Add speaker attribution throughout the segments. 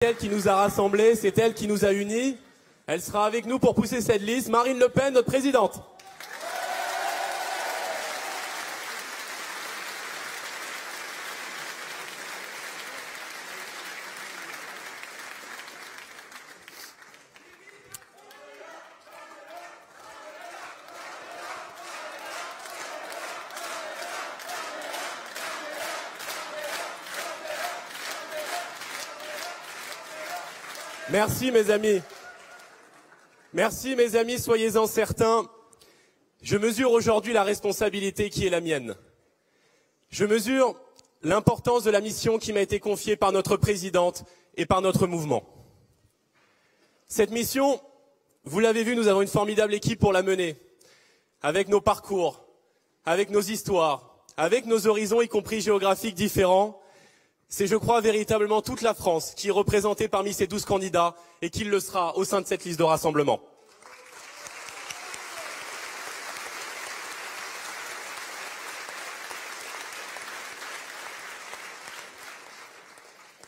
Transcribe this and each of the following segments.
Speaker 1: C'est elle qui nous a rassemblés, c'est elle qui nous a unis. Elle sera avec nous pour pousser cette liste. Marine Le Pen, notre présidente. Merci mes amis. Merci mes amis, soyez-en certains. Je mesure aujourd'hui la responsabilité qui est la mienne. Je mesure l'importance de la mission qui m'a été confiée par notre présidente et par notre mouvement. Cette mission, vous l'avez vu, nous avons une formidable équipe pour la mener, avec nos parcours, avec nos histoires, avec nos horizons, y compris géographiques différents. C'est, je crois, véritablement toute la France qui est représentée parmi ces 12 candidats et qui le sera au sein de cette liste de rassemblement.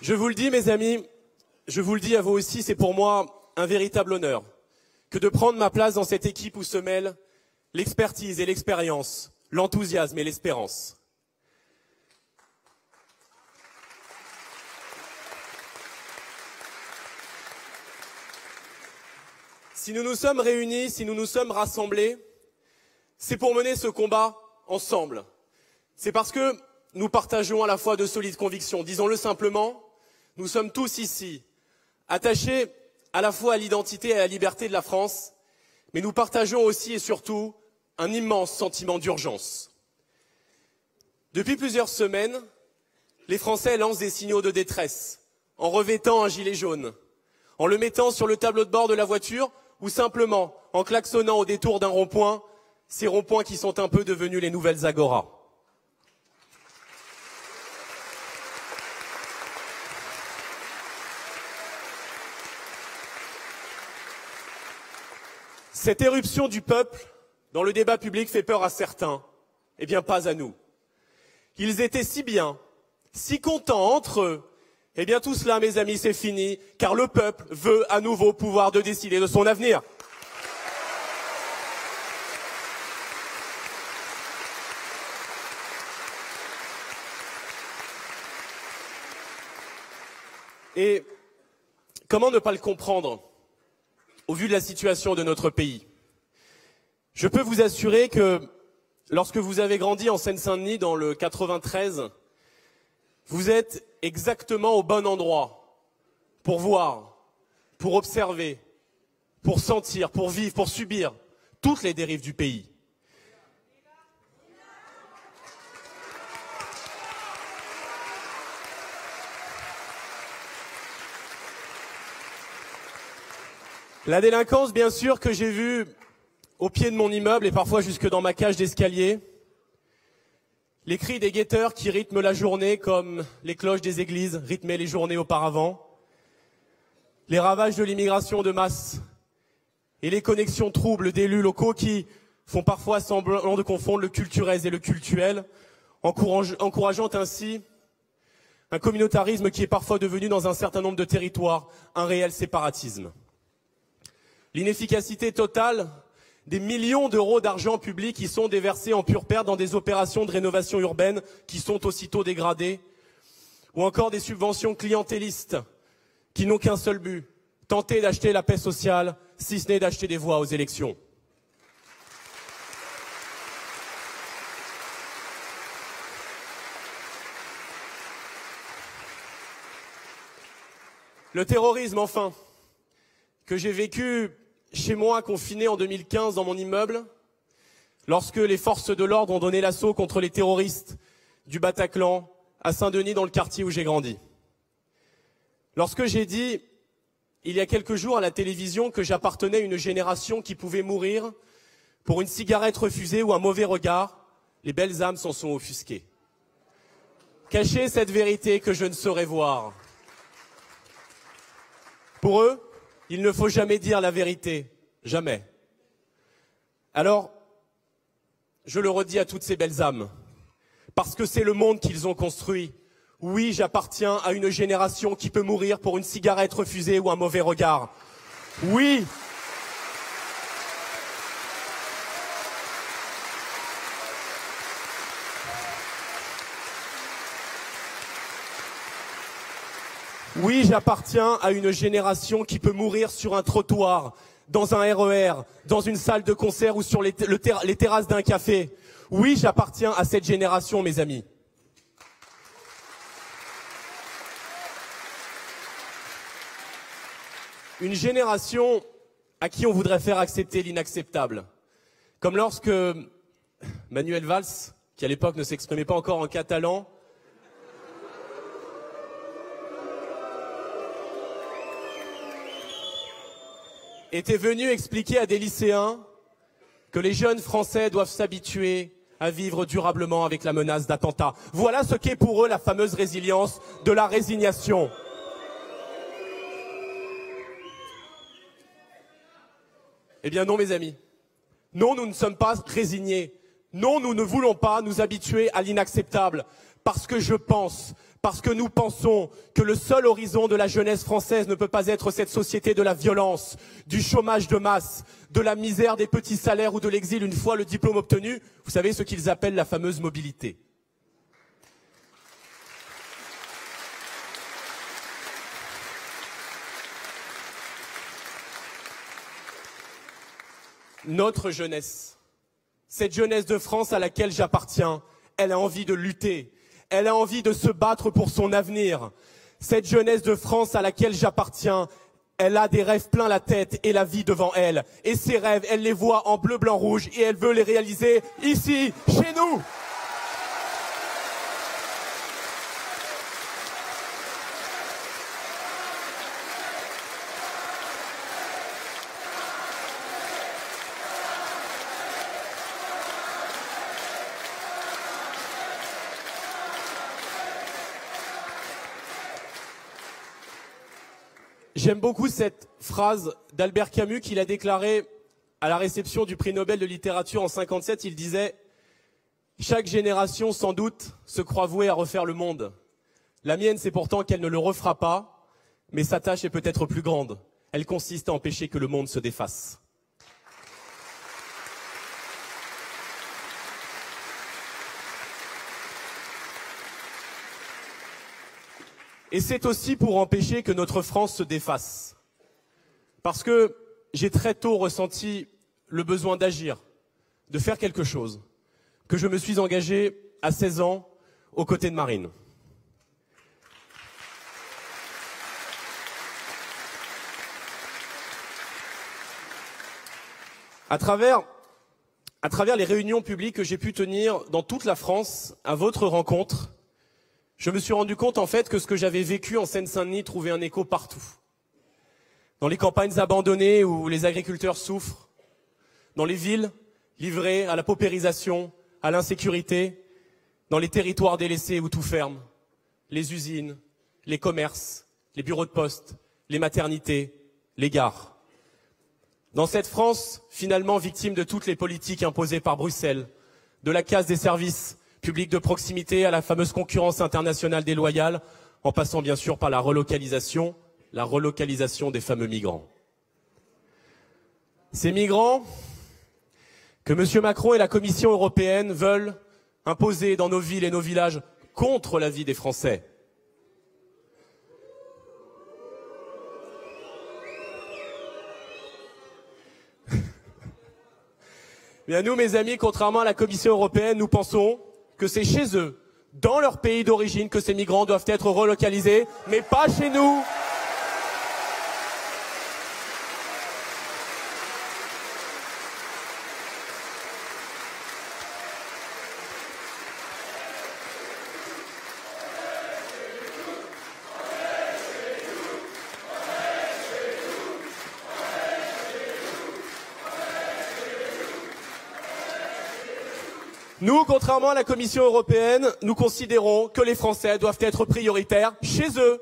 Speaker 1: Je vous le dis, mes amis, je vous le dis à vous aussi, c'est pour moi un véritable honneur que de prendre ma place dans cette équipe où se mêlent l'expertise et l'expérience, l'enthousiasme et l'espérance. Si nous nous sommes réunis, si nous nous sommes rassemblés, c'est pour mener ce combat ensemble. C'est parce que nous partageons à la fois de solides convictions. Disons-le simplement, nous sommes tous ici attachés à la fois à l'identité et à la liberté de la France, mais nous partageons aussi et surtout un immense sentiment d'urgence. Depuis plusieurs semaines, les Français lancent des signaux de détresse en revêtant un gilet jaune, en le mettant sur le tableau de bord de la voiture ou simplement en klaxonnant au détour d'un rond-point, ces ronds-points qui sont un peu devenus les nouvelles agoras. Cette éruption du peuple dans le débat public fait peur à certains, eh bien pas à nous. Ils étaient si bien, si contents entre eux. Eh bien tout cela, mes amis, c'est fini, car le peuple veut à nouveau pouvoir de décider de son avenir. Et comment ne pas le comprendre au vu de la situation de notre pays? Je peux vous assurer que lorsque vous avez grandi en Seine-Saint-Denis dans le 93, vous êtes exactement au bon endroit pour voir, pour observer, pour sentir, pour vivre, pour subir toutes les dérives du pays. La délinquance, bien sûr, que j'ai vue au pied de mon immeuble et parfois jusque dans ma cage d'escalier. Les cris des guetteurs qui rythment la journée comme les cloches des églises rythmaient les journées auparavant. Les ravages de l'immigration de masse et les connexions troubles d'élus locaux qui font parfois semblant de confondre le culturel et le cultuel, encourageant ainsi un communautarisme qui est parfois devenu dans un certain nombre de territoires un réel séparatisme. L'inefficacité totale des millions d'euros d'argent public qui sont déversés en pure perte dans des opérations de rénovation urbaine qui sont aussitôt dégradées, ou encore des subventions clientélistes qui n'ont qu'un seul but, tenter d'acheter la paix sociale, si ce n'est d'acheter des voix aux élections. Le terrorisme, enfin, que j'ai vécu chez moi, confiné en 2015 dans mon immeuble, lorsque les forces de l'ordre ont donné l'assaut contre les terroristes du Bataclan à Saint-Denis, dans le quartier où j'ai grandi. Lorsque j'ai dit, il y a quelques jours à la télévision, que j'appartenais à une génération qui pouvait mourir pour une cigarette refusée ou un mauvais regard, les belles âmes s'en sont offusquées. Cacher cette vérité que je ne saurais voir. Pour eux, il ne faut jamais dire la vérité, jamais. Alors, je le redis à toutes ces belles âmes, parce que c'est le monde qu'ils ont construit, Oui, j'appartiens à une génération qui peut mourir pour une cigarette refusée ou un mauvais regard. Oui. Oui, j'appartiens à une génération qui peut mourir sur un trottoir, dans un RER, dans une salle de concert ou sur les terrasses d'un café. Oui, j'appartiens à cette génération, mes amis. Une génération à qui on voudrait faire accepter l'inacceptable. Comme lorsque Manuel Valls, qui à l'époque ne s'exprimait pas encore en catalan, était venu expliquer à des lycéens que les jeunes Français doivent s'habituer à vivre durablement avec la menace d'attentats. Voilà ce qu'est pour eux la fameuse résilience de la résignation. Eh bien non, mes amis. Non, nous ne sommes pas résignés. Non, nous ne voulons pas nous habituer à l'inacceptable. Parce que nous pensons que le seul horizon de la jeunesse française ne peut pas être cette société de la violence, du chômage de masse, de la misère des petits salaires ou de l'exil une fois le diplôme obtenu. Vous savez ce qu'ils appellent la fameuse mobilité. Notre jeunesse, cette jeunesse de France à laquelle j'appartiens, elle a envie de lutter. Elle a envie de se battre pour son avenir. Cette jeunesse de France à laquelle j'appartiens, elle a des rêves plein la tête et la vie devant elle. Et ces rêves, elle les voit en bleu, blanc, rouge et elle veut les réaliser ici, chez nous. J'aime beaucoup cette phrase d'Albert Camus qu'il a déclarée à la réception du prix Nobel de littérature en 1957. Il disait « Chaque génération, sans doute, se croit vouée à refaire le monde. La mienne, c'est pourtant qu'elle ne le refera pas, mais sa tâche est peut-être plus grande. Elle consiste à empêcher que le monde se défasse. » Et c'est aussi pour empêcher que notre France se défasse. Parce que j'ai très tôt ressenti le besoin d'agir, de faire quelque chose, que je me suis engagé à 16 ans aux côtés de Marine. À travers les réunions publiques que j'ai pu tenir dans toute la France, à votre rencontre, je me suis rendu compte en fait que ce que j'avais vécu en Seine-Saint-Denis trouvait un écho partout. Dans les campagnes abandonnées où les agriculteurs souffrent, dans les villes livrées à la paupérisation, à l'insécurité, dans les territoires délaissés où tout ferme, les usines, les commerces, les bureaux de poste, les maternités, les gares. Dans cette France, finalement victime de toutes les politiques imposées par Bruxelles, de la casse des services publics de proximité à la fameuse concurrence internationale déloyale, en passant bien sûr par la relocalisation des fameux migrants. Ces migrants que M. Macron et la Commission européenne veulent imposer dans nos villes et nos villages contre l'avis des Français. Bien nous, mes amis, contrairement à la Commission européenne, nous pensons que c'est chez eux, dans leur pays d'origine, que ces migrants doivent être relocalisés, mais pas chez nous. Nous, contrairement à la Commission européenne, nous considérons que les Français doivent être prioritaires chez eux,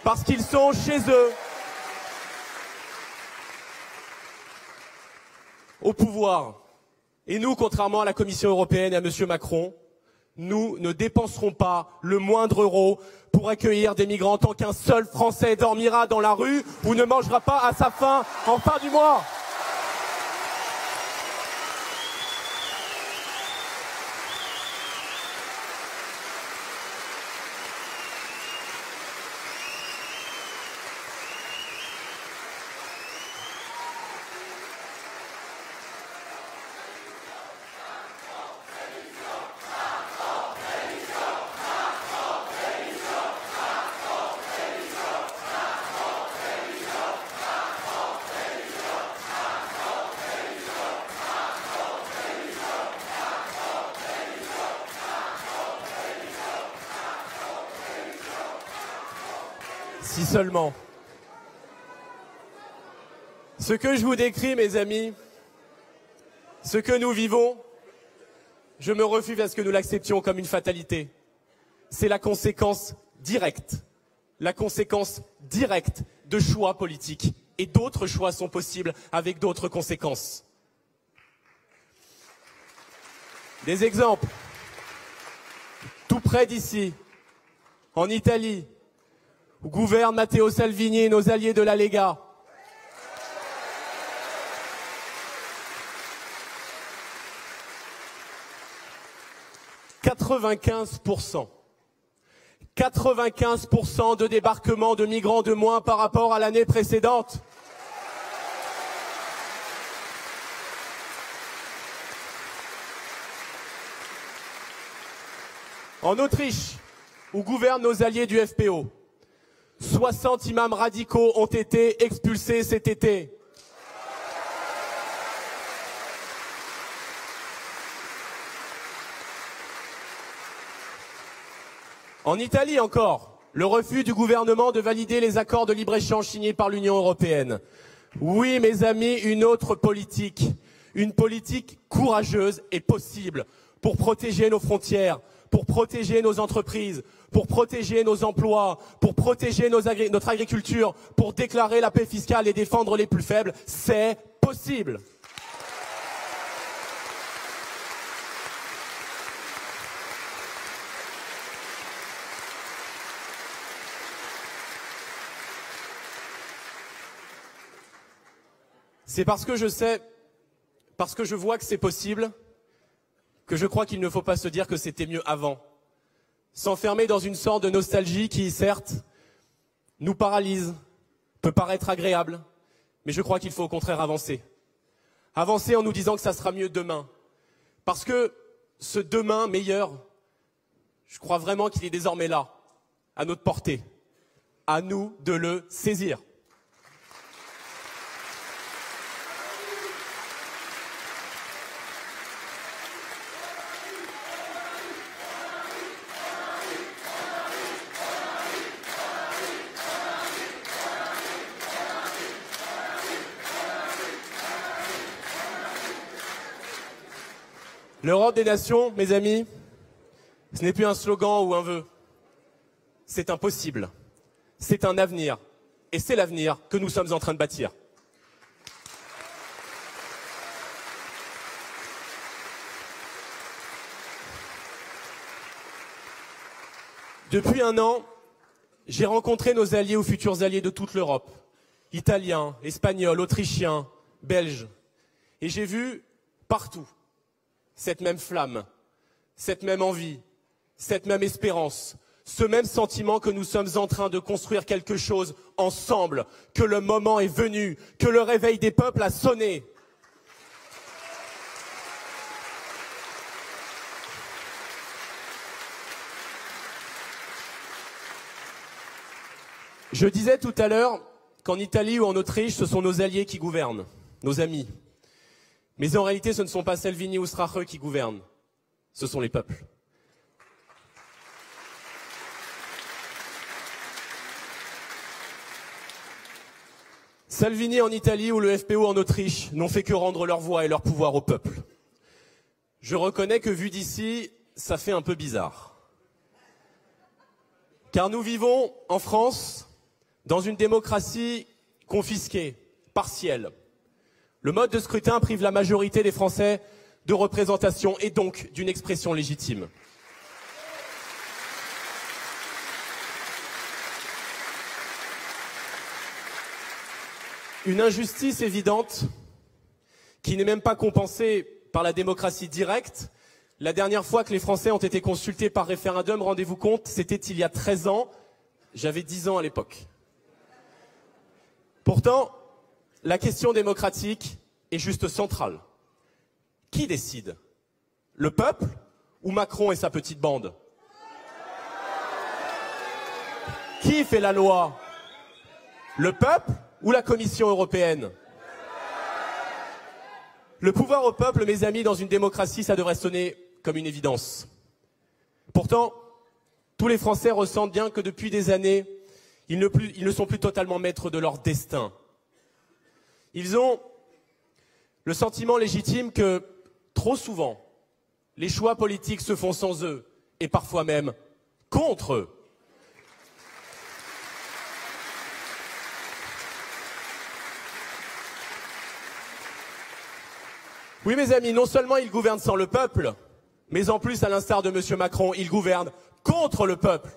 Speaker 1: parce qu'ils sont chez eux. Au pouvoir. Et nous, contrairement à la Commission européenne et à M. Macron, nous ne dépenserons pas le moindre euro pour accueillir des migrants tant qu'un seul Français dormira dans la rue ou ne mangera pas à sa faim en fin du mois. Si seulement. Ce que je vous décris, mes amis, ce que nous vivons, je me refuse à ce que nous l'acceptions comme une fatalité. C'est la conséquence directe de choix politiques. Et d'autres choix sont possibles avec d'autres conséquences. Des exemples. Tout près d'ici, en Italie, où gouverne Matteo Salvini et nos alliés de la Lega. « 95% de débarquement de migrants de moins par rapport à l'année précédente. En Autriche, où gouvernent nos alliés du FPO, 60 imams radicaux ont été expulsés cet été. En Italie encore, le refus du gouvernement de valider les accords de libre-échange signés par l'Union européenne. Oui, mes amis, une autre politique, une politique courageuse est possible pour protéger nos frontières, pour protéger nos entreprises, pour protéger nos emplois, pour protéger notre agriculture, pour déclarer la paix fiscale et défendre les plus faibles. C'est possible. C'est parce que je sais, parce que je vois que c'est possible, que je crois qu'il ne faut pas se dire que c'était mieux avant. S'enfermer dans une sorte de nostalgie qui, certes, nous paralyse, peut paraître agréable, mais je crois qu'il faut au contraire avancer. Avancer en nous disant que ça sera mieux demain. Parce que ce demain meilleur, je crois vraiment qu'il est désormais là, à notre portée. À nous de le saisir. L'Europe des nations, mes amis, ce n'est plus un slogan ou un vœu. C'est impossible. C'est un avenir. Et c'est l'avenir que nous sommes en train de bâtir. Depuis un an, j'ai rencontré nos alliés ou futurs alliés de toute l'Europe. Italiens, Espagnols, Autrichiens, Belges. Et j'ai vu partout cette même flamme, cette même envie, cette même espérance, ce même sentiment que nous sommes en train de construire quelque chose ensemble, que le moment est venu, que le réveil des peuples a sonné. Je disais tout à l'heure qu'en Italie ou en Autriche, ce sont nos alliés qui gouvernent, nos amis. Mais en réalité, ce ne sont pas Salvini ou Strache qui gouvernent, ce sont les peuples. Salvini en Italie ou le FPO en Autriche n'ont fait que rendre leur voix et leur pouvoir au peuple. Je reconnais que vu d'ici, ça fait un peu bizarre. Car nous vivons en France dans une démocratie confisquée, partielle. Le mode de scrutin prive la majorité des Français de représentation et donc d'une expression légitime. Une injustice évidente qui n'est même pas compensée par la démocratie directe. La dernière fois que les Français ont été consultés par référendum, rendez-vous compte, c'était il y a 13 ans. J'avais 10 ans à l'époque. Pourtant, la question démocratique est juste centrale. Qui décide? Le peuple ou Macron et sa petite bande? Qui fait la loi? Le peuple ou la Commission européenne? Le pouvoir au peuple, mes amis, dans une démocratie, ça devrait sonner comme une évidence. Pourtant, tous les Français ressentent bien que depuis des années, ils ne sont plus totalement maîtres de leur destin. Ils ont le sentiment légitime que, trop souvent, les choix politiques se font sans eux, et parfois même contre eux. Oui, mes amis, non seulement ils gouvernent sans le peuple, mais en plus, à l'instar de M. Macron, ils gouvernent contre le peuple.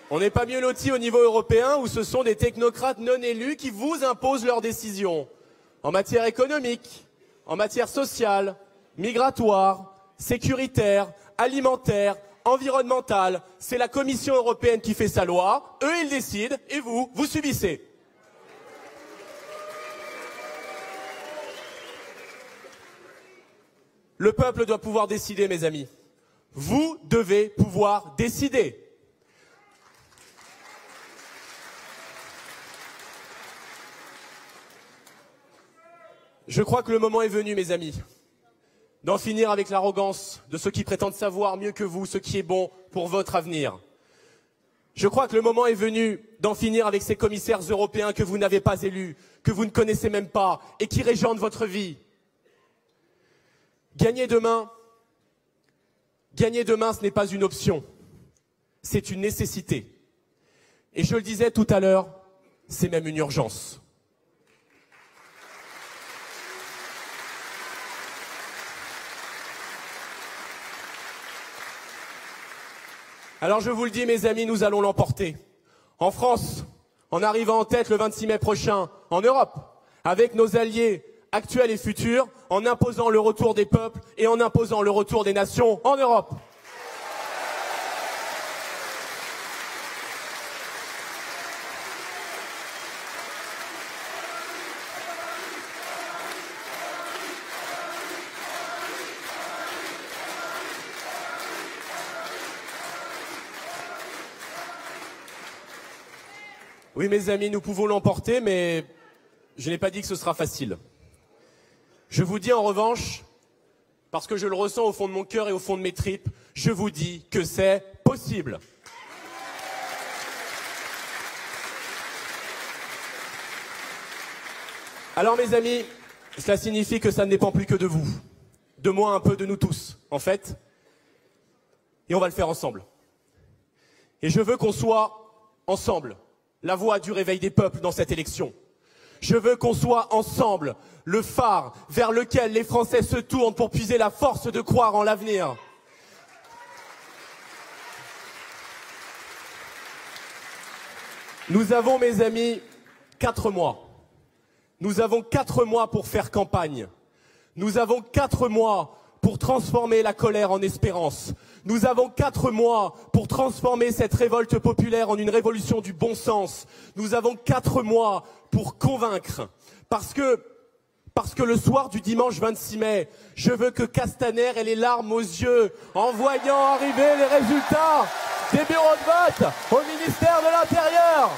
Speaker 1: On n'est pas mieux lotis au niveau européen où ce sont des technocrates non élus qui vous imposent leurs décisions en matière économique, en matière sociale, migratoire, sécuritaire, alimentaire, environnementale. C'est la Commission européenne qui fait sa loi, eux ils décident et vous subissez. Le peuple doit pouvoir décider, mes amis. Vous devez pouvoir décider. Je crois que le moment est venu, mes amis, d'en finir avec l'arrogance de ceux qui prétendent savoir mieux que vous ce qui est bon pour votre avenir. Je crois que le moment est venu d'en finir avec ces commissaires européens que vous n'avez pas élus, que vous ne connaissez même pas et qui régent votre vie. Gagner demain, ce n'est pas une option, c'est une nécessité. Et je le disais tout à l'heure, c'est même une urgence. Alors je vous le dis, mes amis, nous allons l'emporter. En France, en arrivant en tête le 26 mai prochain, en Europe, avec nos alliés actuels et futurs, en imposant le retour des peuples et en imposant le retour des nations en Europe. Oui, mes amis, nous pouvons l'emporter, mais je n'ai pas dit que ce sera facile. Je vous dis en revanche, parce que je le ressens au fond de mon cœur et au fond de mes tripes, je vous dis que c'est possible. Alors, mes amis, cela signifie que ça ne dépend plus que de vous. De moi, un peu, de nous tous, en fait. Et on va le faire ensemble. Et je veux qu'on soit ensemble la voix du réveil des peuples dans cette élection. Je veux qu'on soit ensemble le phare vers lequel les Français se tournent pour puiser la force de croire en l'avenir. Nous avons, mes amis, 4 mois. Nous avons 4 mois pour faire campagne. Nous avons 4 mois pour transformer la colère en espérance. Nous avons 4 mois pour transformer cette révolte populaire en une révolution du bon sens. Nous avons 4 mois pour convaincre. Parce que le soir du dimanche 26 mai, je veux que Castaner ait les larmes aux yeux en voyant arriver les résultats des bureaux de vote au ministère de l'Intérieur.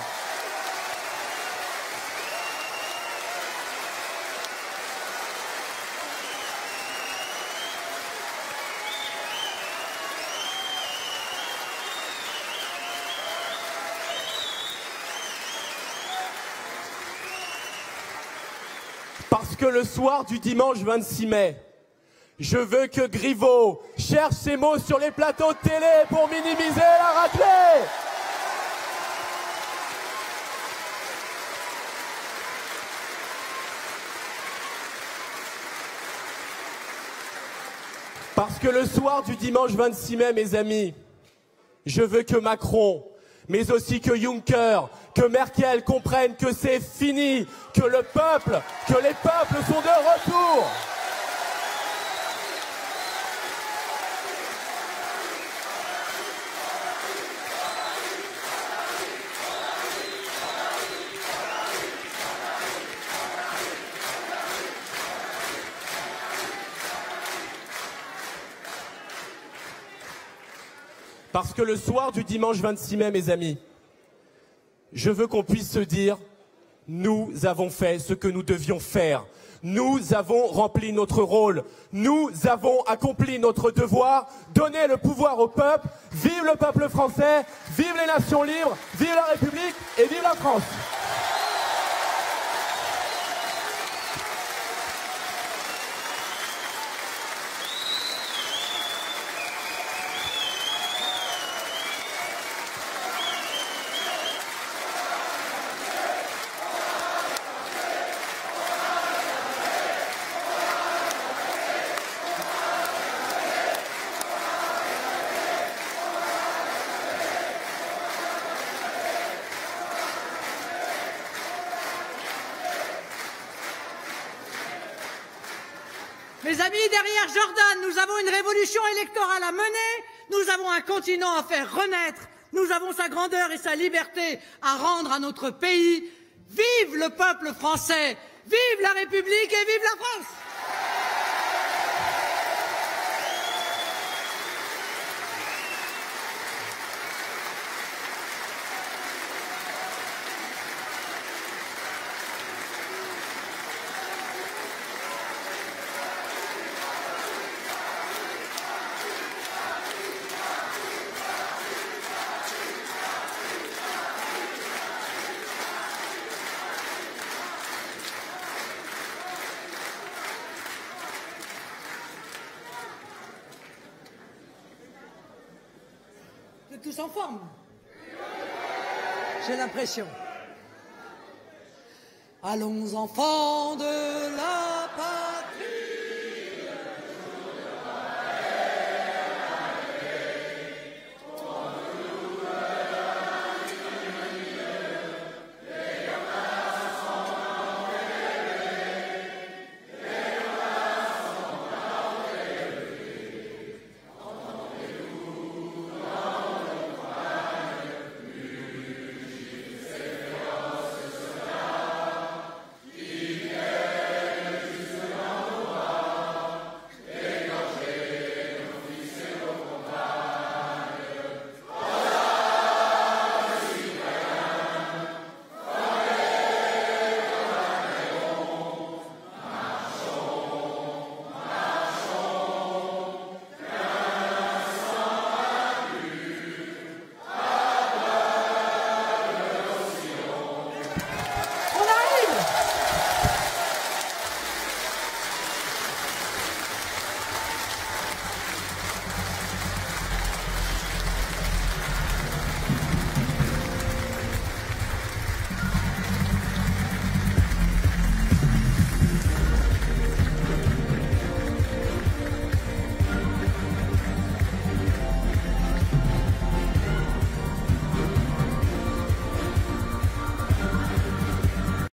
Speaker 1: Parce que le soir du dimanche 26 mai, Je veux que Griveaux cherche ses mots sur les plateaux de télé pour minimiser la raclée. Parce que le soir du dimanche 26 mai, mes amis, je veux que Macron, mais aussi que Juncker, que Merkel comprennent que c'est fini, que les peuples sont de retour. Parce que le soir du dimanche 26 mai, mes amis, je veux qu'on puisse se dire, nous avons fait ce que nous devions faire. Nous avons rempli notre rôle. Nous avons accompli notre devoir, donner le pouvoir au peuple. Vive le peuple français, vive les nations libres, vive la République et vive la France.
Speaker 2: Mes amis, derrière Jordan, nous avons une révolution électorale à mener, nous avons un continent à faire renaître, nous avons sa grandeur et sa liberté à rendre à notre pays. Vive le peuple français, vive la République et vive la France! Vous êtes tous en forme? J'ai l'impression. Allons enfants de la